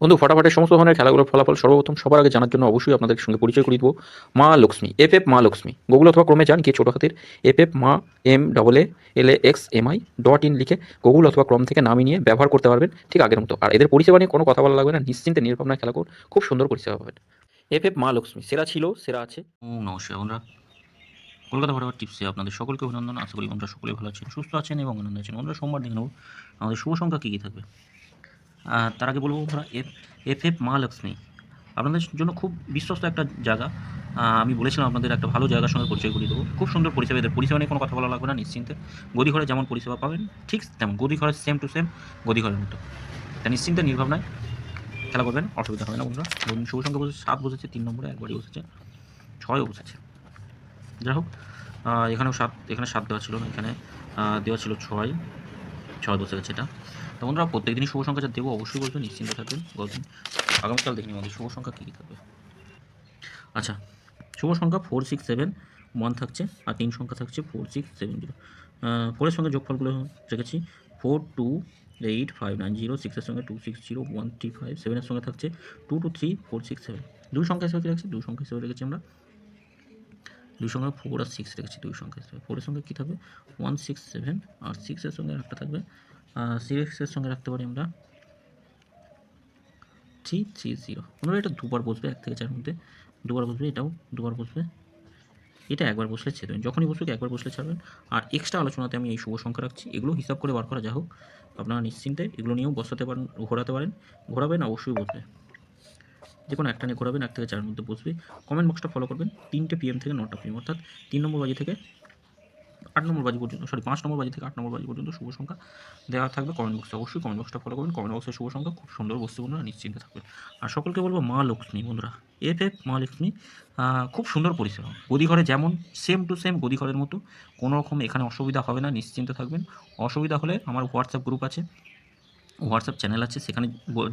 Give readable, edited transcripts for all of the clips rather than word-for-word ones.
বন্ধু ফটাফটের সমস্ত ধরনের খেলাগুলোর ফলাফল সর্বপ্রথম সবার আগে জানার জন্য অবশ্যই আপনাদের সঙ্গে পরিচয় করিয়ে দেবো মা লক্ষ্মী এফ মা লক্ষ্মী গুগল অথবা ক্রমে যান গিয়ে ছোটো হাতের এফ মা MAALAXMI.in লিখে গুগল অথবা ক্রম থেকে নামিয়ে নিয়ে ব্যবহার করতে পারবেন ঠিক আগের মতো। আর এদের পরিষেবা নিয়ে কোনো কথা বলা লাগবে না, নিশ্চিন্তে নির্ভাবনায় খেলা করুন, খুব সুন্দর পরিষেবা পাবেন। এফ মা লক্ষ্মী সেরা ছিল, সেরা আছে। নমস্কার বন্ধুরা, কলকাতা ফটোগ্রাফার টিপসে আপনাদের সকলকে অভিনন্দন। আশা করি বন্ধুরা সকলেই ভালো আছেন, সুস্থ আছেন এবং আনন্দ আছেন। বন্ধুরা সোমবার দেখে নেব আমাদের শুভ সংখ্যা কী কী থাকবে। তার আগে বলবো বন্ধুরা, এফ মা লক্ষ্মী আপনাদের জন্য খুব বিশ্বস্ত একটা জায়গা। আমি বলেছিলাম আপনাদের একটা ভালো জায়গার সঙ্গে পরিচয় করিয়ে দেবো। খুব সুন্দর পরিষেবা, এদের পরিষেবা নিয়ে কোনো কথা বলা লাগবে না, নিশ্চিন্তে গদিঘরে যেমন পরিষেবা পাবেন ঠিক তেমন গদিঘরের সেম টু সেম গদিঘরের মতো। তা নিশ্চিন্তে নির্ভাবনায় খেলা করবেন, অসুবিধা হবে না বন্ধুরা। শুভ সংখ্যা বসেছে 7 বসেছে, 3 নম্বরে একবারই বসেছে, 6ও বসেছে। যাই হোক, এখানেও 7, এখানে 7 দেওয়া ছিল না, এখানে দেওয়া ছিল 6 বসে গেছে এটা। তো বন্ধুরা প্রত্যেক দিনই শুভ সংখ্যা যা দেবো অবশ্যই বলবেন, নিশ্চিন্তে থাকবেন। আগামীকাল দেখে নিই আমাদের শুভ সংখ্যা কী কী থাকবে। আচ্ছা, শুভ সংখ্যা 4, 6, 7, 1 থাকছে, আর 3 সংখ্যা থাকছে 4, 6, 7, 0। 4 এর সঙ্গে যোগফলগুলো রেখেছি 4, 2, 8, 5, 9, 0, 6 এর সঙ্গে 2, 6, 0, 1, 3, 5, 7 এর সঙ্গে থাকছে 2, 2, 3, 4, 6, 7। দুই সংখ্যা হিসেবে কী রাখছি? দুই সংখ্যা হিসেবে রেখেছি আমরা দুই সংখ্যা 4 আর 6 রেখেছি। দুই সংখ্যা হিসেবে 4 এর সঙ্গে কী থাকবে? 1, 6, 7, আর 6 এর সঙ্গে একটা থাকবে 6 এর সঙ্গে রাখতে পারি আমরা 3, 3, 0। আমরা এটা দুবার বসবে, 1 থেকে 4 মধ্যে দুবার বসবে, এটাও দুবার বসবে, এটা একবার বসলে ছেড়ে দেবেন। যখনই বসবে একবার বসলে ছাড়বেন। আর এক্সট্রা আলোচনাতে আমি এই শুভ সংখ্যা রাখছি, এগুলো হিসাব করে বার করা যা হোক, আপনারা নিশ্চিন্তে এগুলো নিয়েও বসাতে পারেন, ঘোরাতে পারেন। ঘোরাবেন অবশ্যই বসবে, যে কোনো একটা নিয়ে ঘোরাবেন, 1 থেকে 4 মধ্যে বসবে। কমেন্ট বক্সটা ফলো করবেন 3টে PM থেকে 9টা PM, অর্থাৎ 3 নম্বর বাজি থেকে 8 নম্বর বাজি পর্যন্ত, 5 নম্বর বাজি থেকে 8 নম্বর বাজি পর্যন্ত শুভ সংখ্যা দেওয়া থাকবে কমেন্ট বক্সে। অবশ্যই কমেন্ট বক্সটা ফলো করবেন, কমেন্ট বক্সে শুভ সংখ্যা খুব সুন্দর বসতে বন্ধুরা, নিশ্চিন্তে থাকবেন। আর সকলকে বলবো মা লক্ষ্মী বন্ধুরা, এফ মা লক্ষ্মী খুব সুন্দর পরিষেবা, গদিঘরে যেমন সেম টু সেম গদিঘরের মতো, কোনো রকম এখানে অসুবিধা হবে না, নিশ্চিন্তে থাকবেন। অসুবিধা হলে আমার হোয়াটসঅ্যাপ গ্রুপ আছে, হোয়াটসঅ্যাপ চ্যানেল আছে, সেখানে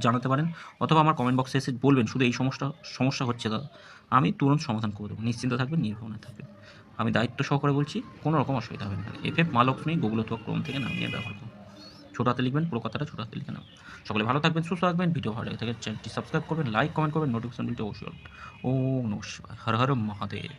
জানাতে পারেন, অথবা আমার কমেন্ট বক্সে এসে বলবেন শুধু এই সমস্যা হচ্ছে দাদা, আমি তুরন্ত সমাধান করে দেবো। নিশ্চিন্তে থাকবেন, নির্ভাবনায় থাকবেন, আমি দায়িত্ব সহকারে বলছি, কোনো রকম অসুবিধা হবে না। এফ মা লক্ষ্মী গুগল অথবা ক্রোম থেকে নামিয়ে ব্যবহার করুন। ছোটো হাতে লিখবেন, পুরো কথাটা ছোটো হাতে লিখে নাও। সকলে ভালো থাকবেন, সুস্থ থাকবেন। ভিডিও ভালো লেগে থাকে চ্যানেলটি সাবস্ক্রাইব করবেন, লাইক কমেন্ট করবেন, নোটিফিকেশন বিলটা অবশ্যই। ও নমঃ শিবায়, হর হর মহাদেব।